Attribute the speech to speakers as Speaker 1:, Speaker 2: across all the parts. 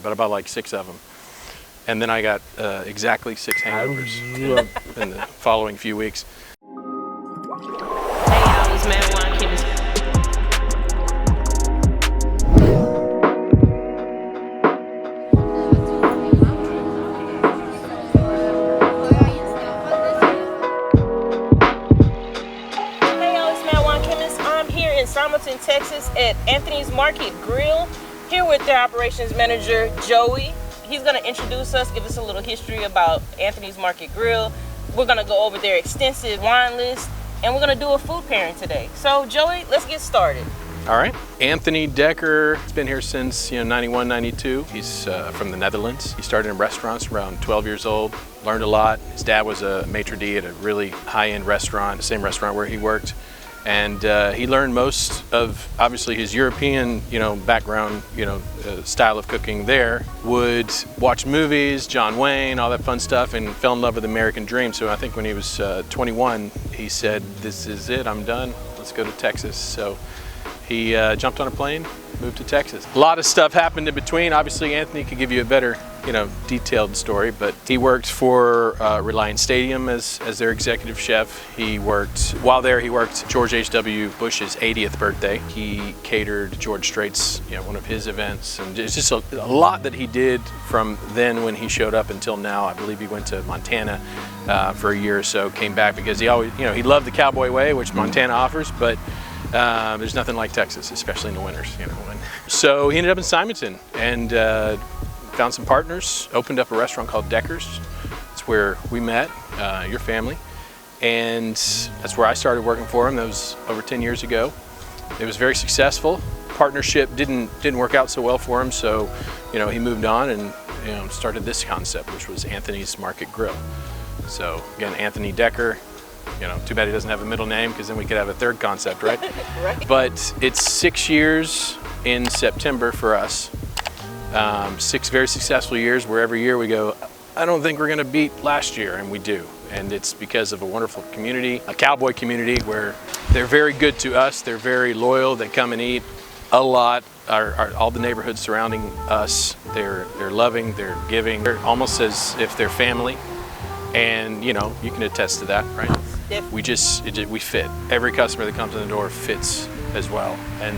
Speaker 1: but I bought like 6 of them. And then I got exactly 6 hangovers in the following few weeks.
Speaker 2: Hey y'all, it's Mad Wine Chemist. In Simonton, Texas at Anthonie's Market Grill, here with their operations manager, Joey. He's gonna introduce us, give us a little history about Anthonie's Market Grill. We're gonna go over their extensive wine list, and we're gonna do a food pairing today. So Joey, let's get started.
Speaker 1: All right, Anthonie Dekker has been here since 91, 92. He's from the Netherlands. He started in restaurants around 12 years old, learned a lot. His dad was a maitre d' at a really high-end restaurant, the same restaurant where he worked. And he learned most of, obviously, his European, background, style of cooking there. Would watch movies, John Wayne, all that fun stuff, and fell in love with the American dream. So I think when he was 21, he said, "This is it, I'm done. Let's go to Texas." So he jumped on a plane, moved to Texas. A lot of stuff happened in between. Obviously, Anthonie could give you a better, detailed story, but he worked for Reliance Stadium as their executive chef. While there, he worked George H.W. Bush's 80th birthday. He catered George Strait's, one of his events, and it's just a lot that he did from then when he showed up until now. I believe he went to Montana for a year or so, came back because he always, he loved the cowboy way, which Montana offers, but there's nothing like Texas, especially in the winters, So he ended up in Simonton and found some partners, opened up a restaurant called Dekker's. That's where we met, your family, and that's where I started working for him. That was over 10 years ago. It was very successful. Partnership didn't work out so well for him, so he moved on and started this concept, which was Anthonie's Market Grill. So again, Anthonie Dekker. Too bad he doesn't have a middle name, because then we could have a third concept, right?
Speaker 2: Right.
Speaker 1: But it's 6 years in September for us. 6 very successful years where every year we go, I don't think we're going to beat last year, and we do. And it's because of a wonderful community, a cowboy community, where they're very good to us. They're very loyal. They come and eat a lot. All the neighborhoods surrounding us, they're loving, they're giving. They're almost as if they're family. And you can attest to that, right?
Speaker 2: Definitely.
Speaker 1: We fit. Every customer that comes in the door fits as well, and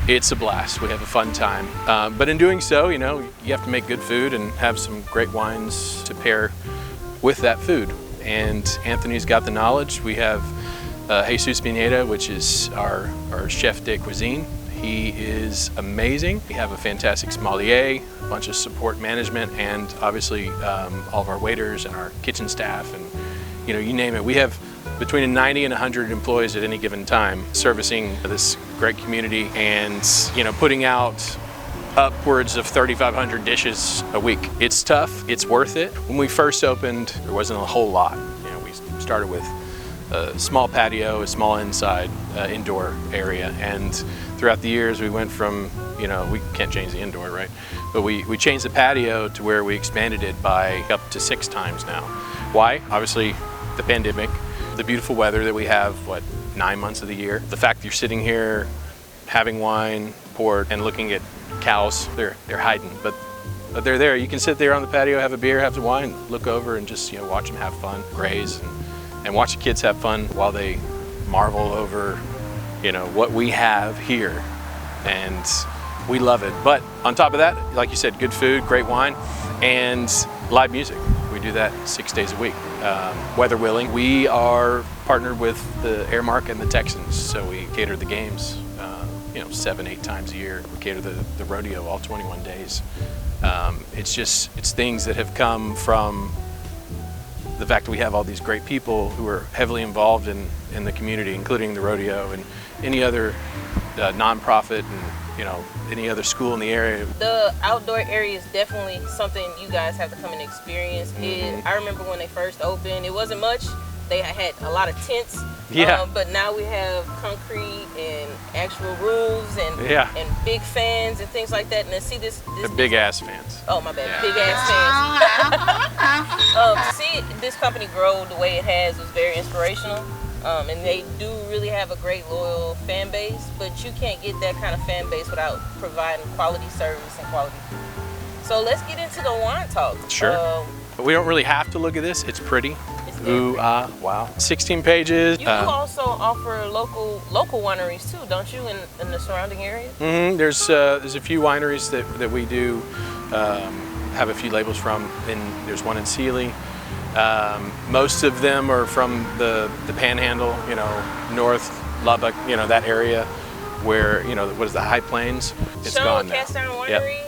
Speaker 1: it's a blast. We have a fun time, but in doing so, you have to make good food and have some great wines to pair with that food. And Anthonie's got the knowledge. We have Jesus Pineda, which is our chef de cuisine. He is amazing. We have a fantastic sommelier, a bunch of support management, and obviously all of our waiters and our kitchen staff, and you name it. We have between 90 and 100 employees at any given time servicing this great community, and putting out upwards of 3,500 dishes a week. It's tough, it's worth it. When we first opened, there wasn't a whole lot. We started with a small patio, a small indoor area, and throughout the years we went from, we can't change the indoor, right? But we changed the patio to where we expanded it by up to 6 times now. Why? Obviously the pandemic, the beautiful weather that we have, 9 months of the year. The fact that you're sitting here having wine poured and looking at cows, they're hiding, but they're there. You can sit there on the patio, have a beer, have some wine, look over and just watch them have fun, graze, and watch the kids have fun while they marvel over what we have here, and we love it. But on top of that, like you said, good food, great wine, and live music. We do that 6 days a week, weather willing. We are partnered with the Airmark and the Texans, so we cater the games 7-8 times a year. We cater the rodeo all 21 days. It's things that have come from the fact that we have all these great people who are heavily involved in the community, including the rodeo and any other nonprofit and any other school in the area.
Speaker 2: The outdoor area is definitely something you guys have to come and experience. I remember when they first opened, it wasn't much. They had a lot of tents, but now we have concrete and actual roofs and big fans and things like that. And to see this
Speaker 1: They're big ass fans.
Speaker 2: Oh my bad, big ass fans. To see this company grow the way it has was very inspirational. And they do really have a great loyal fan base, but you can't get that kind of fan base without providing quality service and quality food. So let's get into the wine talk.
Speaker 1: Sure. But we don't really have to look at this. It's pretty.
Speaker 2: It's
Speaker 1: Ooh, wow. 16 pages.
Speaker 2: You do also offer local wineries too, don't you, in the surrounding area?
Speaker 1: Mm-hmm. There's a few wineries that we do have a few labels from. There's one in Sealy. Most of them are from the Panhandle, North Lubbock, that area where, what is the High Plains? It's gone now.
Speaker 2: Cast Iron Winery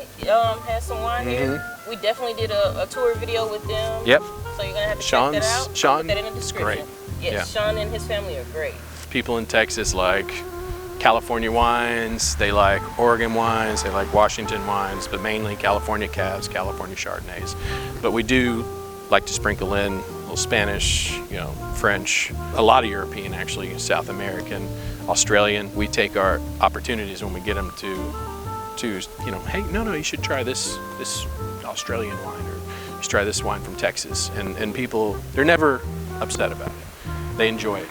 Speaker 2: has some wine here. We definitely did a tour video with them.
Speaker 1: Yep.
Speaker 2: So you're gonna have to check that out.
Speaker 1: Sean,
Speaker 2: I'll put that in the description.
Speaker 1: great.
Speaker 2: Yes, yeah. Sean and his family are great.
Speaker 1: People in Texas like California wines, they like Oregon wines, they like Washington wines, but mainly California Cabs, California Chardonnays. But we do like to sprinkle in a little Spanish, French, a lot of European actually, South American, Australian. We take our opportunities when we get them to hey, no, you should try this Australian wine, or you should try this wine from Texas. And people, they're never upset about it. They enjoy it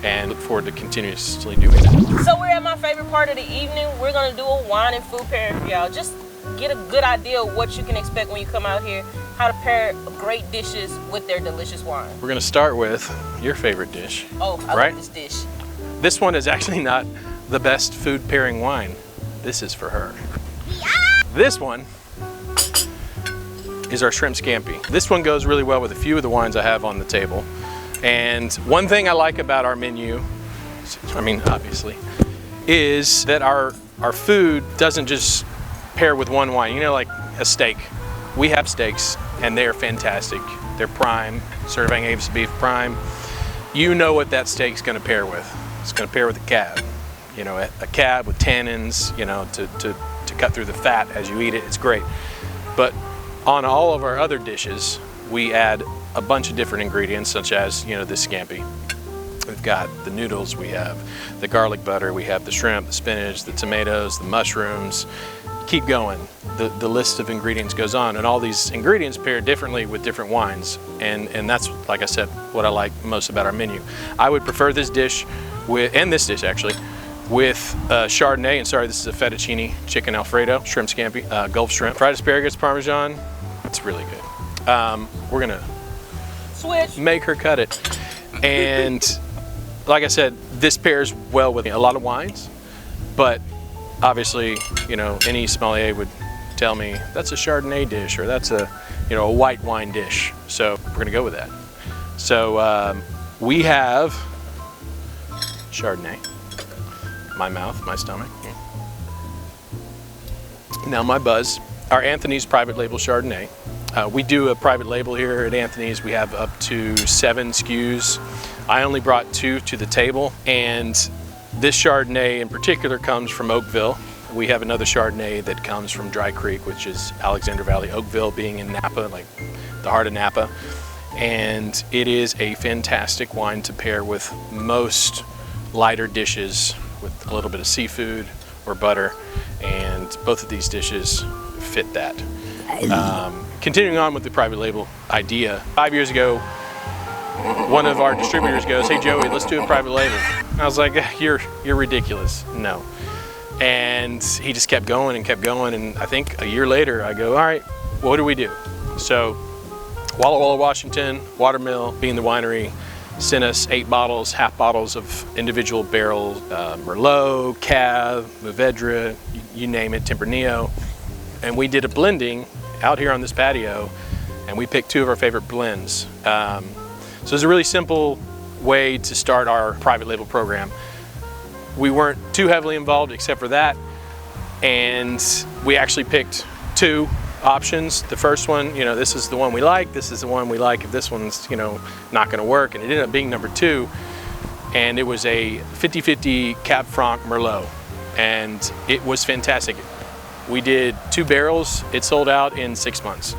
Speaker 1: and look forward to continuously doing that.
Speaker 2: So we're at my favorite part of the evening. We're gonna do a wine and food pairing for y'all. Just get a good idea of what you can expect when you come out here, how to pair great dishes with their delicious wine. We're
Speaker 1: gonna start with your favorite dish.
Speaker 2: Oh, I love this dish.
Speaker 1: This one is actually not the best food pairing wine. This is for her. This one is our shrimp scampi. This one goes really well with a few of the wines I have on the table. And one thing I like about our menu, obviously, is that our food doesn't just pair with one wine. Like a steak. We have steaks and they're fantastic. They're prime, certified Angus beef prime. You know what that steak's gonna pair with. It's gonna pair with a cab. A cab with tannins, to cut through the fat as you eat it. It's great. But on all of our other dishes, we add a bunch of different ingredients, such as, this scampi. We've got the noodles, we have the garlic butter, we have the shrimp, the spinach, the tomatoes, the mushrooms. Keep going. The list of ingredients goes on, and all these ingredients pair differently with different wines. And that's, like I said, what I like most about our menu. I would prefer this dish and this dish actually, with Chardonnay, and sorry, this is a fettuccine chicken Alfredo, shrimp scampi, Gulf shrimp, fried asparagus, Parmesan. It's really good. We're gonna make her cut it. And like I said, this pairs well with a lot of wines, but obviously, any sommelier would tell me that's a Chardonnay dish, or that's a white wine dish. So we're gonna go with that. So we have Chardonnay. My mouth, my stomach. Now my buzz, our Anthonie's private label Chardonnay. We do a private label here at Anthonie's. We have up to 7 SKUs. I only brought 2 to the table, and this Chardonnay in particular comes from Oakville. We have another Chardonnay that comes from Dry Creek, which is Alexander Valley, Oakville being in Napa, like the heart of Napa. And it is a fantastic wine to pair with most lighter dishes, with a little bit of seafood or butter, and both of these dishes fit that. Continuing on with the private label idea, 5 years ago, one of our distributors goes, "Hey Joey, let's do a private label." I was like, "You're ridiculous." No. And he just kept going, and I think a year later I go, "All right, what do we do?" So Walla Walla, Washington, Watermill, being the winery, sent us 8 bottles, half bottles of individual barrels, Merlot, Cab, Mourvedre, you name it, Tempranillo. And we did a blending out here on this patio, and we picked 2 of our favorite blends. So it's a really simple way to start our private label program. We weren't too heavily involved except for that, and we actually picked 2 options. The first one, this is the one we like, this is the one we like if this one's, not gonna work, and it ended up being number 2, and it was a 50-50 Cab Franc Merlot, and it was fantastic. We did 2 barrels, it sold out in 6 months,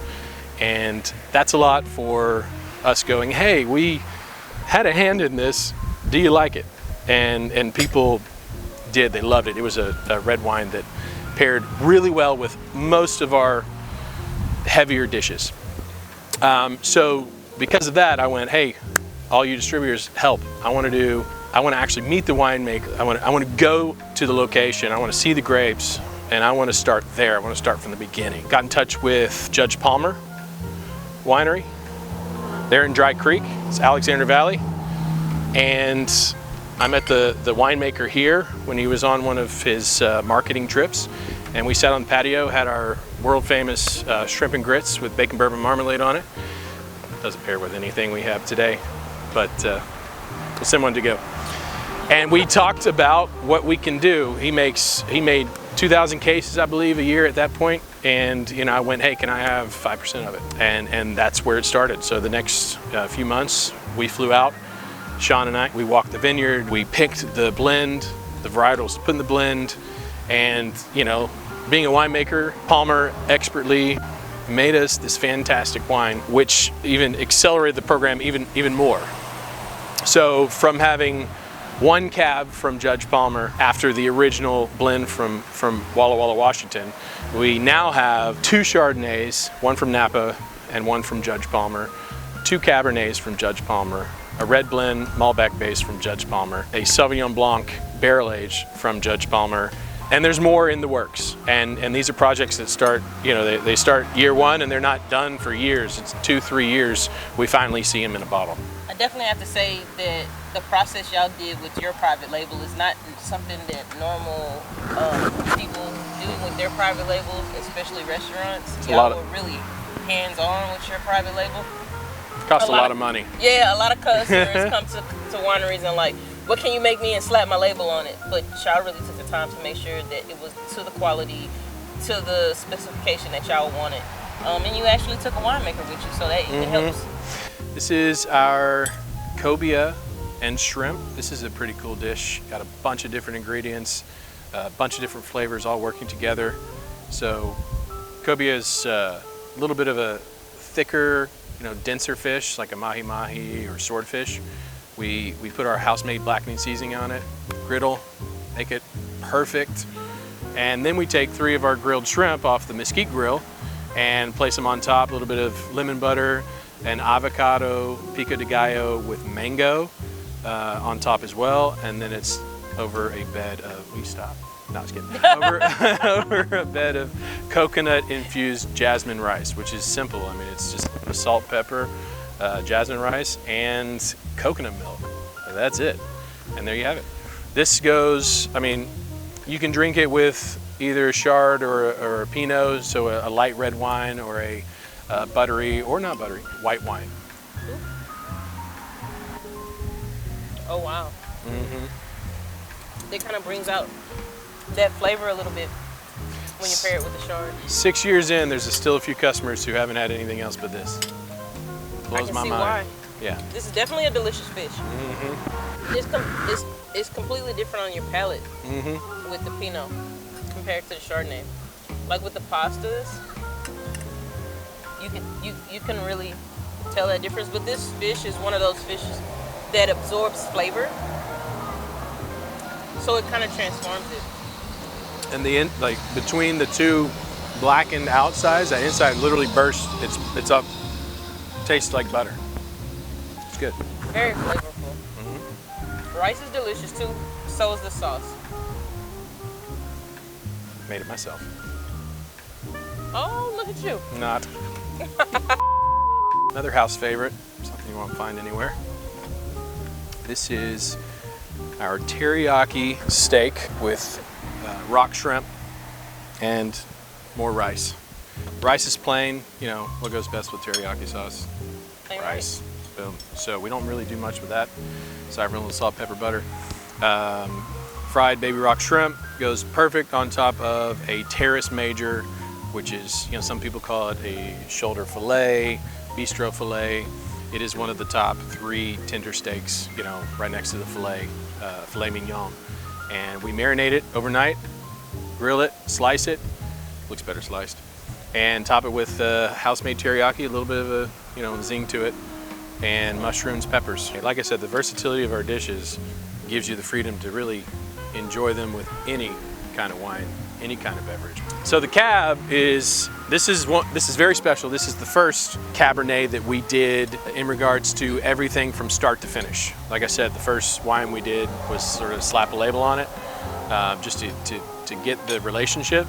Speaker 1: and that's a lot for us going, "Hey, we had a hand in this, do you like it?" And people did, they loved it. It was a red wine that paired really well with most of our heavier dishes. So because of that, I went, hey, all you distributors, help. I want to actually meet the winemaker. I want to go to the location. I want to see the grapes, and I want to start there. I want to start from the beginning. Got in touch with Judge Palmer Winery. They're in Dry Creek. It's Alexander Valley. And I met the winemaker here when he was on one of his marketing trips. And we sat on the patio, had our world famous shrimp and grits with bacon bourbon marmalade on it. Doesn't pair with anything we have today, but we'll send one to go. And we talked about what we can do. He made 2,000 cases, I believe, a year at that point. And I went, hey, can I have 5% of it? And that's where it started. So the next few months, we flew out, Sean and I, we walked the vineyard, we picked the blend, the varietals to put in the blend, and being a winemaker, Palmer expertly made us this fantastic wine, which even accelerated the program even more. So from having one cab from Judge Palmer after the original blend from Walla Walla, Washington, we now have 2 Chardonnays, one from Napa and one from Judge Palmer, 2 Cabernets from Judge Palmer, a red blend Malbec base from Judge Palmer, a Sauvignon Blanc barrel age from Judge Palmer, and there's more in the works. And these are projects that start, they start year 1 and they're not done for years. It's 2-3 years we finally see them in a bottle.
Speaker 2: I definitely have to say that the process y'all did with your private label is not something that normal people doing with their private labels, especially restaurants. Y'all were really hands-on with your private label.
Speaker 1: It costs a lot of money.
Speaker 2: Yeah, a lot of customers come to wineries and like, what can you make me, and slap my label on it? But y'all really took the time to make sure that it was to the quality, to the specification that y'all wanted. And you actually took a winemaker with you, so that it helps.
Speaker 1: This is our Cobia and shrimp. This is a pretty cool dish. Got a bunch of different ingredients, a bunch of different flavors all working together. So Cobia is a little bit of a thicker, denser fish, like a mahi-mahi or swordfish. We put our house-made blackening seasoning on it, griddle, make it perfect. And then we take 3 of our grilled shrimp off the mesquite grill and place them on top, a little bit of lemon butter and avocado pico de gallo with mango on top as well. And then it's over a bed of, no, I was kidding. over a bed of coconut-infused jasmine rice, which is simple. I mean, it's just salt, pepper, jasmine rice, and coconut milk. That's it. And there you have it. This goes, you can drink it with either a Chard or a Pinot, so a light red wine, or a buttery, or not buttery, white wine.
Speaker 2: Oh, wow. It kind of brings out that flavor a little bit when you pair it with the Chard.
Speaker 1: 6 years in, there's still a few customers who haven't had anything else but this. Blows my mind.
Speaker 2: Why.
Speaker 1: Yeah.
Speaker 2: This is definitely a delicious fish. It's completely different on your palate with the Pinot compared to the Chardonnay. Like with the pastas, you can really tell that difference. But this fish is one of those fishes that absorbs flavor, so it kind of transforms it.
Speaker 1: And between the 2 blackened outsides, that inside literally bursts. It's up. Tastes like butter. It's good.
Speaker 2: Very flavorful. Rice is delicious too. So is the sauce.
Speaker 1: Made it myself.
Speaker 2: Oh, look at you.
Speaker 1: Not. Another house favorite. Something you won't find anywhere. This is our teriyaki steak with rock shrimp and more rice. Rice is plain, what goes best with teriyaki sauce? Rice. Boom. So we don't really do much with that. Aside from a little salt, pepper, butter. Fried baby rock shrimp goes perfect on top of a terrace major, which is, some people call it a shoulder fillet, bistro fillet. It is one of the top 3 tender steaks, right next to the filet mignon. And we marinate it overnight, grill it, slice it. Looks better sliced. And top it with house-made teriyaki, a little bit of a zing to it, and mushrooms, peppers. Like I said, the versatility of our dishes gives you the freedom to really enjoy them with any kind of wine. any kind of beverage. So the cab is very special. This is the first Cabernet that we did in regards to everything from start to finish. Like I said, the first wine we did was sort of slap a label on it, just to get the relationship.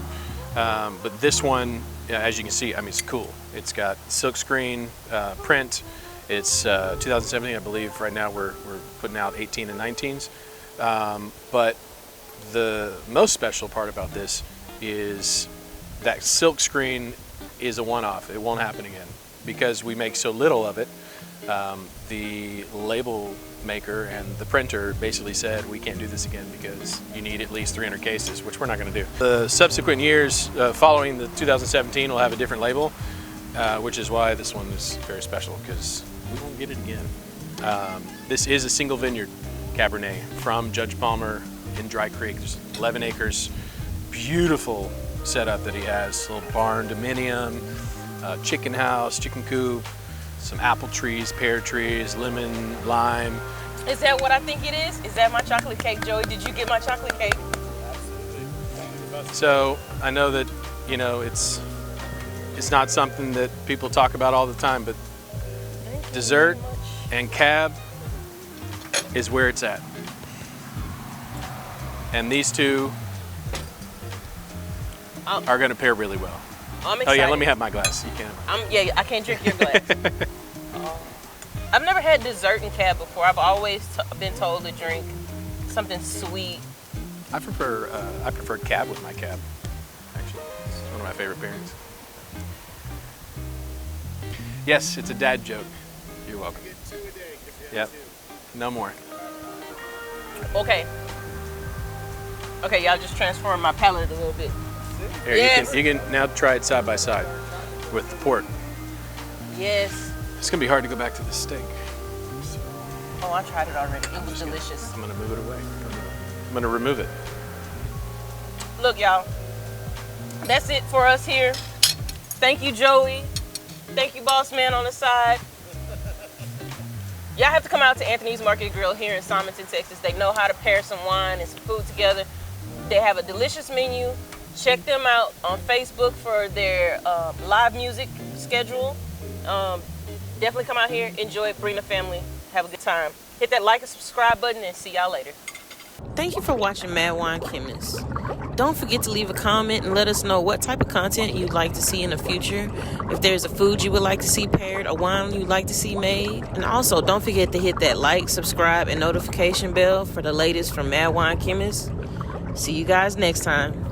Speaker 1: But this one, as you can see, I mean, it's cool. It's got silkscreen print. It's 2017, I believe. Right now we're putting out 18 and 19s. But the most special part about this is that silk screen is a one-off. It won't happen again because we make so little of it. The label maker and the printer basically said we can't do this again because you need at least 300 cases, which we're not going to do. The subsequent years following the 2017 will have a different label, which is why this one is very special because we won't get it again. This is a single vineyard Cabernet from Judge Palmer in Dry Creek. There's 11 acres, beautiful setup that he has. A little barn dominium, chicken house, chicken coop, some apple trees, pear trees, lemon, lime.
Speaker 2: Is that what I think it is? Is that my chocolate cake, Joey? Did you get my chocolate cake?
Speaker 1: Absolutely. So I know that, you know, it's not something that people talk about all the time, but dessert and cab is where it's at. And these two are going to pair really well.
Speaker 2: I'm excited.
Speaker 1: Oh yeah, let me have my glass. You can.
Speaker 2: Yeah, I can't drink your glass. I've never had dessert and cab before. I've always been told to drink something sweet.
Speaker 1: I prefer cab with my cab. Actually, it's one of my favorite pairings. Yes, it's a dad joke. You're welcome.
Speaker 3: Get 2 a day.
Speaker 1: Yep. No more.
Speaker 2: Okay. Okay, y'all just transform my palate a little bit.
Speaker 1: Here,
Speaker 2: yes.
Speaker 1: you can now try it side by side with the pork.
Speaker 2: Yes.
Speaker 1: It's gonna be hard to go back to the steak. So
Speaker 2: Oh, I tried it already. It was delicious.
Speaker 1: I'm gonna move it away. I'm gonna remove it.
Speaker 2: Look, y'all. That's it for us here. Thank you, Joey. Thank you, Boss Man on the side. Y'all have to come out to Anthonie's Market Grill here in Simonton, Texas. They know how to pair some wine and some food together. They have a delicious menu. Check them out on Facebook for their live music schedule. Definitely come out here, enjoy it, bring the family, have a good time. Hit that like and subscribe button and see y'all later. Thank you for watching Mad Wine Chemist. Don't forget to leave a comment and let us know what type of content you'd like to see in the future. If there's a food you would like to see paired, a wine you'd like to see made. And also, don't forget to hit that like, subscribe, and notification bell for the latest from Mad Wine Chemist. See you guys next time.